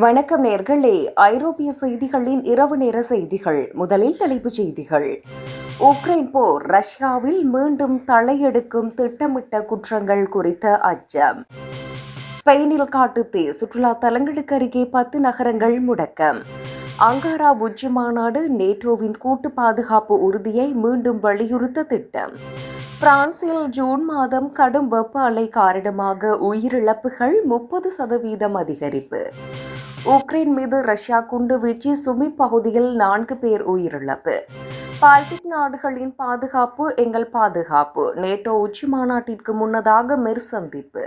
வணக்கம் நேர்களே. ஐரோப்பிய செய்திகளின் இரவு நேர செய்திகள். முதலில் தலைப்புச் செய்திகள். உக்ரைன் போர் ரஷ்யாவில் மீண்டும் தலையெடுக்கும் திட்டமிட்ட குற்றங்கள் குறித்த அச்சம். ஸ்பெயினில் காட்டுத்தீ, சுற்றுலா தலங்களுக்கு அருகே 10 நகரங்கள் முடக்கம். அங்காரா உச்சி மாநாடு, நேட்டோவின் கூட்டு பாதுகாப்பு உறுதியை மீண்டும் வலியுறுத்த திட்டம். பிரான்சில் ஜூன் மாதம் கடும் வெப்ப அலை காரணமாக உயிரிழப்புகள் 30% அதிகரிப்பு. உக்ரைன் மீது ரஷ்யா குண்டு வீச்சு, சுமி பகுதியில் 4 பேர் உயிரிழப்பு. பால்டிக் நாடுகளின் பாதுகாப்பு எங்கள் பாதுகாப்பு, நேட்டோ உச்சி மாநாட்டிற்கு முன்னதாக சந்திப்பு.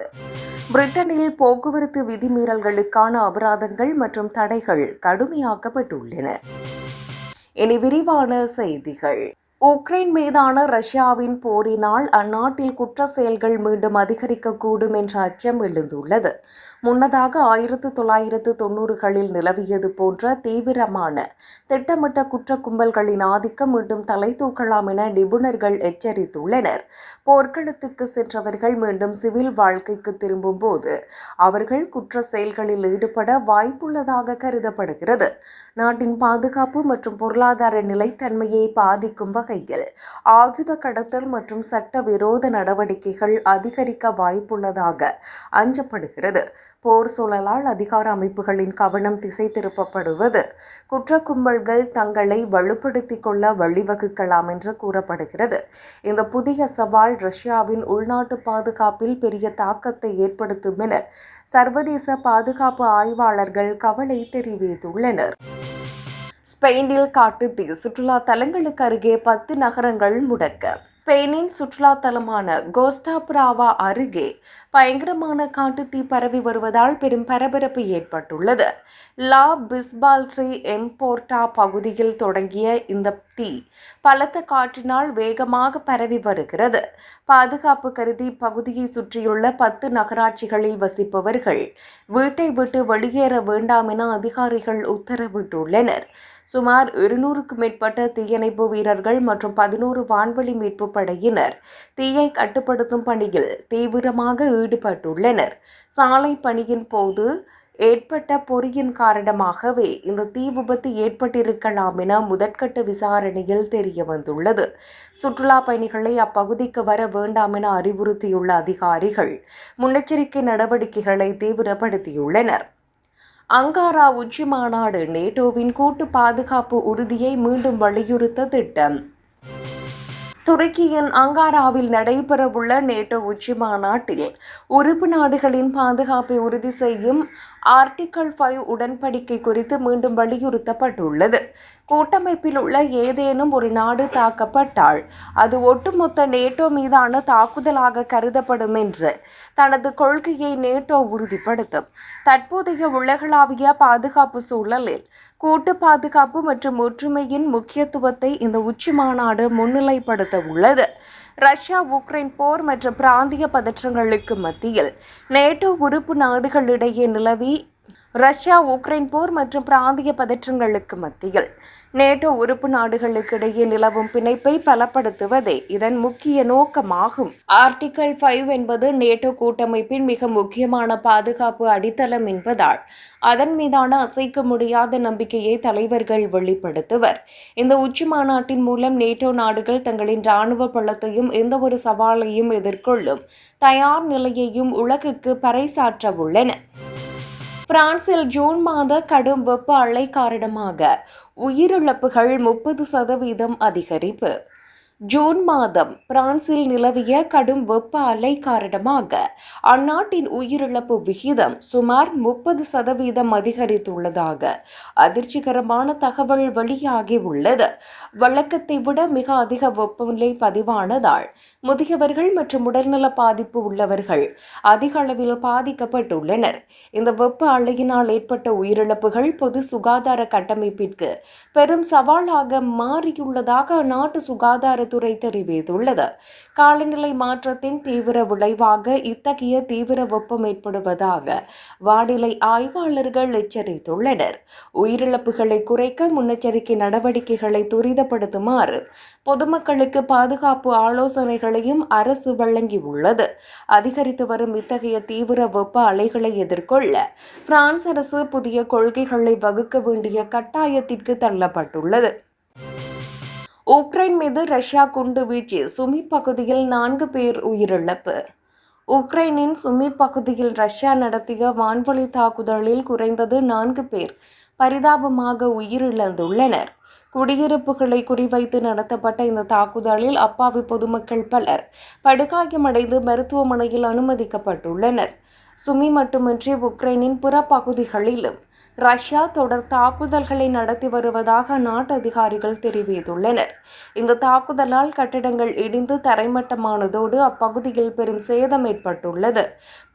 பிரிட்டனில் போக்குவரத்து விதிமீறல்களுக்கான அபராதங்கள் மற்றும் தடைகள் கடுமையாக்கப்பட்டுள்ளன. இனி விரிவான செய்திகள். உக்ரைன் மீதான ரஷ்யாவின் போரினால் அந்நாட்டில் குற்ற செயல்கள் மீண்டும் அதிகரிக்கக்கூடும் என்ற அச்சம் எழுந்துள்ளது. முன்னதாக 1990களில் நிலவியது போன்ற தீவிரமான திட்டமிட்ட குற்ற கும்பல்களின் ஆதிக்கம் மீண்டும் தலை தூக்கலாம் என நிபுணர்கள் எச்சரித்துள்ளனர். போர்க்களத்துக்கு சென்றவர்கள் மீண்டும் சிவில் வாழ்க்கைக்கு திரும்பும் போது அவர்கள் குற்ற செயல்களில் ஈடுபட வாய்ப்புள்ளதாக கருதப்படுகிறது. நாட்டின் பாதுகாப்பு மற்றும் பொருளாதார நிலைத்தன்மையை பாதிக்கும் வகையில் ஆயுத கடத்தல் மற்றும் சட்டவிரோத நடவடிக்கைகள் அதிகரிக்க வாய்ப்புள்ளதாக அஞ்சப்படுகிறது. போர் சூழலால் அதிகார அமைப்புகளின் கவனம் திசை திருப்பப்படுவது குற்ற கும்பல்கள் தங்களை வலுப்படுத்திக் கொள்ள வழிவகுக்கலாம் என்று கூறப்படுகிறது. இந்த புதிய சவால் ரஷ்யாவின் உள்நாட்டு பாதுகாப்பில் பெரிய தாக்கத்தை ஏற்படுத்தும் என சர்வதேச பாதுகாப்பு ஆய்வாளர்கள் கவலை தெரிவித்துள்ளனர். ஸ்பெயினில் காட்டுத்தீ, சுற்றுலா தலங்களுக்கு அருகே 10 நகரங்கள் முடக்கம். ஸ்பெயினின் சுற்றுலா தலமான கோஸ்டா பிராவா அருகே பயங்கரமான காட்டுத்தீ பரவி வருவதால் பெரும் பரபரப்பு ஏற்பட்டுள்ளது. லா பிஸ்பால்ட்ரி எம்போர்டா பகுதியில் தொடங்கிய இந்த தீ பலத்த காற்றினால் வேகமாக பரவி வருகிறது. பாதுகாப்பு கருதி பகுதியை சுற்றியுள்ள 10 நகராட்சிகளில் வசிப்பவர்கள் வீட்டை விட்டு வெளியேற வேண்டாம் என அதிகாரிகள் உத்தரவிட்டுள்ளனர். சுமார் 200க்கும் மேற்பட்ட தீயணைப்பு வீரர்கள் மற்றும் 11 வான்வெளி மீட்பு படையினர் தீயை கட்டுப்படுத்தும் பணியில் தீவிரமாக ஈடுபட்டுள்ளனர். சாலை பணியின் போது ஏற்பட்ட பொறியின் காரணமாகவே இந்த தீ விபத்து ஏற்பட்டிருக்கலாம் என முதற்கட்ட விசாரணையில் தெரிய வந்துள்ளது. சுற்றுலா பயணிகளை அப்பகுதிக்கு வர வேண்டாம் என அறிவுறுத்தியுள்ள அதிகாரிகள் முன்னெச்சரிக்கை நடவடிக்கைகளை தீவிரப்படுத்தியுள்ளனர். அங்காரா உச்சி மாநாடு, நேட்டோவின் கூட்டு பாதுகாப்பு உறுதியை மீண்டும் வலியுறுத்த திட்டம். துருக்கியின் அங்காராவில் நடைபெறவுள்ள நேட்டோ உச்சி மாநாட்டில் உறுப்பு நாடுகளின் பாதுகாப்பை உறுதி செய்யும் ஆர்டிகிள் 5 உடன்படிக்கை குறித்து மீண்டும் வலியுறுத்தப்பட்டுள்ளது. கூட்டமைப்பில் உள்ள ஏதேனும் ஒரு நாடு தாக்கப்பட்டால் அது ஒட்டுமொத்த நேட்டோ மீதான தாக்குதலாக கருதப்படும் என்று தனது கொள்கையை நேட்டோ உறுதிப்படுத்தும். தற்போதைய உலகளாவிய பாதுகாப்பு சூழலில் கூட்டு பாதுகாப்பு மற்றும் ஒற்றுமையின் முக்கியத்துவத்தை இந்த உச்சி மாநாடு முன்னிலைப்படுத்த உள்ளது. ரஷ்யா உக்ரைன் போர் மற்றும் பிராந்திய பதற்றங்களுக்கு மத்தியில் நேட்டோ உறுப்பு நாடுகளிடையே ரஷ்யா உக்ரைன் போர் மற்றும் பிராந்திய பதற்றங்களுக்கு மத்தியில் நேட்டோ உறுப்பு நாடுகளுக்கு இடையே நிலவும் பிணைப்பை பலப்படுத்துவதே இதன் முக்கிய நோக்கமாகும். ஆர்டிகிள் 5 என்பது நேட்டோ கூட்டமைப்பின் மிக முக்கியமான பாதுகாப்பு அடித்தளம் என்பதால் அதன் மீதான அசைக்க முடியாத நம்பிக்கையை தலைவர்கள் வெளிப்படுத்துவர். இந்த உச்சி மாநாட்டின் மூலம் நேட்டோ நாடுகள் தங்களின் இராணுவ பலத்தையும் எந்தவொரு சவாலையும் எதிர்கொள்ளும் தயார் நிலையையும் உலகுக்கு பறைசாற்ற உள்ளன. பிரான்சில் ஜூன் மாத கடும் வெப்ப அலை காரணமாக உயிரிழப்புகள் 30% அதிகரிப்பு. ஜூன் மாதம் பிரான்சில் நிலவிய கடும் வெப்ப அலை காரணமாக அந்நாட்டின் உயிரிழப்பு விகிதம் சுமார் 30% அதிகரித்துள்ளதாக அதிர்ச்சிகரமான தகவல் வெளியாகி உள்ளது. வழக்கத்தை விட மிக அதிக வெப்பநிலை பதிவானதால் முதியவர்கள் மற்றும் உடல்நல பாதிப்பு உள்ளவர்கள் அதிக அளவில் பாதிக்கப்பட்டுள்ளனர். இந்த வெப்ப அலையினால் ஏற்பட்ட உயிரிழப்புகள் பொது சுகாதார கட்டமைப்பிற்கு பெரும் சவாலாக மாறியுள்ளதாக அந்நாட்டு சுகாதார துறை தெரிவித்துள்ளது. காலநிலை மாற்றத்தின் தீவிர விளைவாக இத்தகைய தீவிர வெப்பம் ஏற்படுவதாக வானிலை ஆய்வாளர்கள் எச்சரித்துள்ளனர். உயிரிழப்புகளை குறைக்க முன்னெச்சரிக்கை நடவடிக்கைகளை துரிதப்படுத்துமாறு பொதுமக்களுக்கு பாதுகாப்பு ஆலோசனைகளையும் அரசு வழங்கியுள்ளது. அதிகரித்து வரும் இத்தகைய தீவிர வெப்ப அலைகளை எதிர்கொள்ள பிரான்ஸ் அரசு புதிய கொள்கைகளை வகுக்க வேண்டிய கட்டாயத்திற்கு தள்ளப்பட்டுள்ளது. உக்ரைன் மீது ரஷ்யா குண்டு வீச்சு, சுமி பகுதியில் 4 பேர் உயிரிழப்பு. உக்ரைனின் சுமி பகுதியில் ரஷ்யா நடத்திய வான்வழி தாக்குதலில் குறைந்தது 4 பேர் பரிதாபமாக உயிரிழந்துள்ளனர். குடியிருப்புகளை குறிவைத்து நடத்தப்பட்ட இந்த தாக்குதலில் அப்பாவி பொதுமக்கள் பலர் படுகாயமடைந்து மருத்துவமனையில் அனுமதிக்கப்பட்டுள்ளனர். சுமி மட்டுமின்றி உக்ரைனின் பிற பகுதிகளிலும் ரஷ்யா தொடர் தாக்குதல்களை நடத்தி வருவதாக அந்நாட்டு அதிகாரிகள் தெரிவித்துள்ளனர். இந்த தாக்குதலால் கட்டிடங்கள் இடிந்து தரைமட்டமானதோடு அப்பகுதியில் பெரும் சேதம் ஏற்பட்டுள்ளது.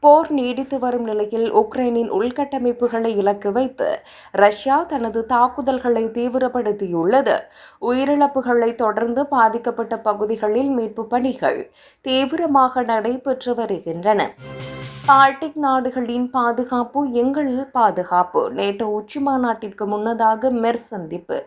போர் நீடித்து வரும் நிலையில் உக்ரைனின் உள்கட்டமைப்புகளை இலக்கு வைத்து ரஷ்யா தனது தாக்குதல்களை தீவிரப்படுத்தியுள்ளது. உயிரிழப்புகளை தொடர்ந்து பாதிக்கப்பட்ட பகுதிகளில் மீட்பு பணிகள் தீவிரமாக நடைபெற்று வருகின்றன. பால்டிக் நாடுகளின் பாதுகாப்பு எங்கள் பாதுகாப்பு. நேட்டோ உச்சி மாநாட்டிற்கு முன்னதாக மெர்ஸ் சந்திப்பு.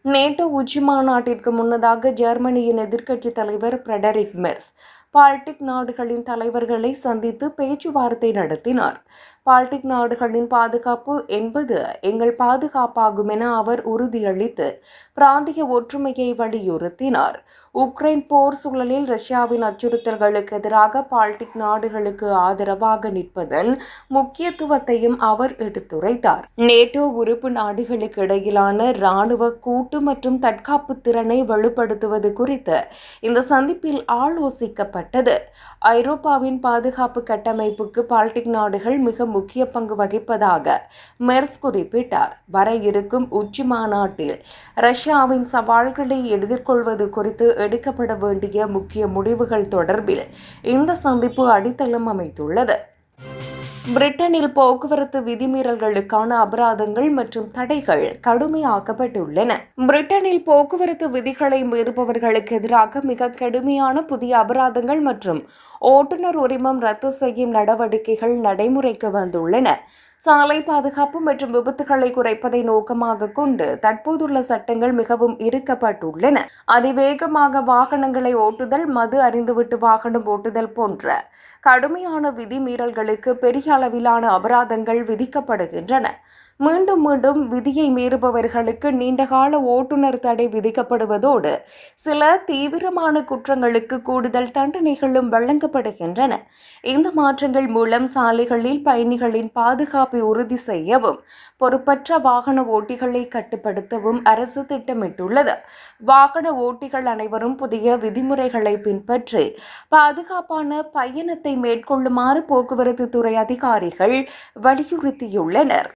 நேட்டோ உச்சி மாநாட்டிற்கு முன்னதாக ஜெர்மனியின் எதிர்க்கட்சி தலைவர் ஃபிரெடரிக் மெர்ஸ் பால்டிக் நாடுகளின் தலைவர்களை சந்தித்து பேச்சுவார்த்தை நடத்தினார். பால்டிக் நாடுகளின் பாதுகாப்பு என்பது எங்கள் பாதுகாப்பாகும் என அவர் உறுதியளித்து பிராந்திய ஒற்றுமையை வலியுறுத்தினார். உக்ரைன் போர் சூழலில் ரஷ்யாவின் அச்சுறுத்தல்களுக்கு எதிராக பால்டிக் நாடுகளுக்கு ஆதரவாக நிற்பதன் முக்கியத்துவத்தையும் அவர் எடுத்துரைத்தார். நேட்டோ உறுப்பு நாடுகளுக்கு இடையிலான இராணுவ கூட்டு மற்றும் தற்காப்பு திறனை வலுப்படுத்துவது குறித்து இந்த சந்திப்பில் ஆலோசிக்கப்பட்டது. ஐரோப்பாவின் பாதுகாப்பு கட்டமைப்புக்கு பால்டிக் நாடுகள் மிக முக்கிய பங்கு வகிப்பதாக மெர்ஸ் குறிப்பிட்டார். வர இருக்கும் உச்சி மாநாட்டில் ரஷ்யாவின் சவால்களை எதிர்கொள்வது குறித்து எடுக்கப்பட வேண்டிய முக்கிய முடிவுகள் தொடர்பில் இந்த சந்திப்பு அடித்தளம் அமைத்துள்ளது. பிரிட்டனில் போக்குவரத்து விதிமீறல்களுக்கான அபராதங்கள் மற்றும் தடைகள் கடுமையாக்கப்பட்டுள்ளன. பிரிட்டனில் போக்குவரத்து விதிகளை மீறுபவர்களுக்கு எதிராக மிக கடுமையான புதிய அபராதங்கள் மற்றும் ஓட்டுநர் உரிமம் ரத்து செய்யும் நடவடிக்கைகள் நடைமுறைக்கு வந்துள்ளன. சாலை பாதுகாப்பு மற்றும் விபத்துகளை குறைப்பதை நோக்கமாக கொண்டு தற்போதுள்ள சட்டங்கள் மிகவும் இறுக்கப்பட்டுள்ளன. அதிவேகமாக வாகனங்களை ஓட்டுதல், மது அருந்திவிட்டு வாகனம் ஓட்டுதல் போன்ற கடுமையான விதிமீறல்களுக்கு பெரிய அளவிலான அபராதங்கள் விதிக்கப்படுகின்றன. மீண்டும் மீண்டும் விதியை மீறுபவர்களுக்கு நீண்டகால ஓட்டுநர் தடை விதிக்கப்படுவதோடு சில தீவிரமான குற்றங்களுக்கு கூடுதல் தண்டனைகளும் வழங்கப்படுகின்றன. இந்த மாற்றங்கள் மூலம் சாலைகளில் பயணிகளின் பாதுகாப்பை உறுதி செய்யவும் பொறுப்பற்ற வாகன ஓட்டிகளை கட்டுப்படுத்தவும் அரசு திட்டமிட்டுள்ளது. வாகன ஓட்டிகள் அனைவரும் புதிய விதிமுறைகளை பின்பற்றி பாதுகாப்பான பயணத்தை மேற்கொள்ளுமாறு போக்குவரத்து துறை அதிகாரிகள் வலியுறுத்தியுள்ளனர்.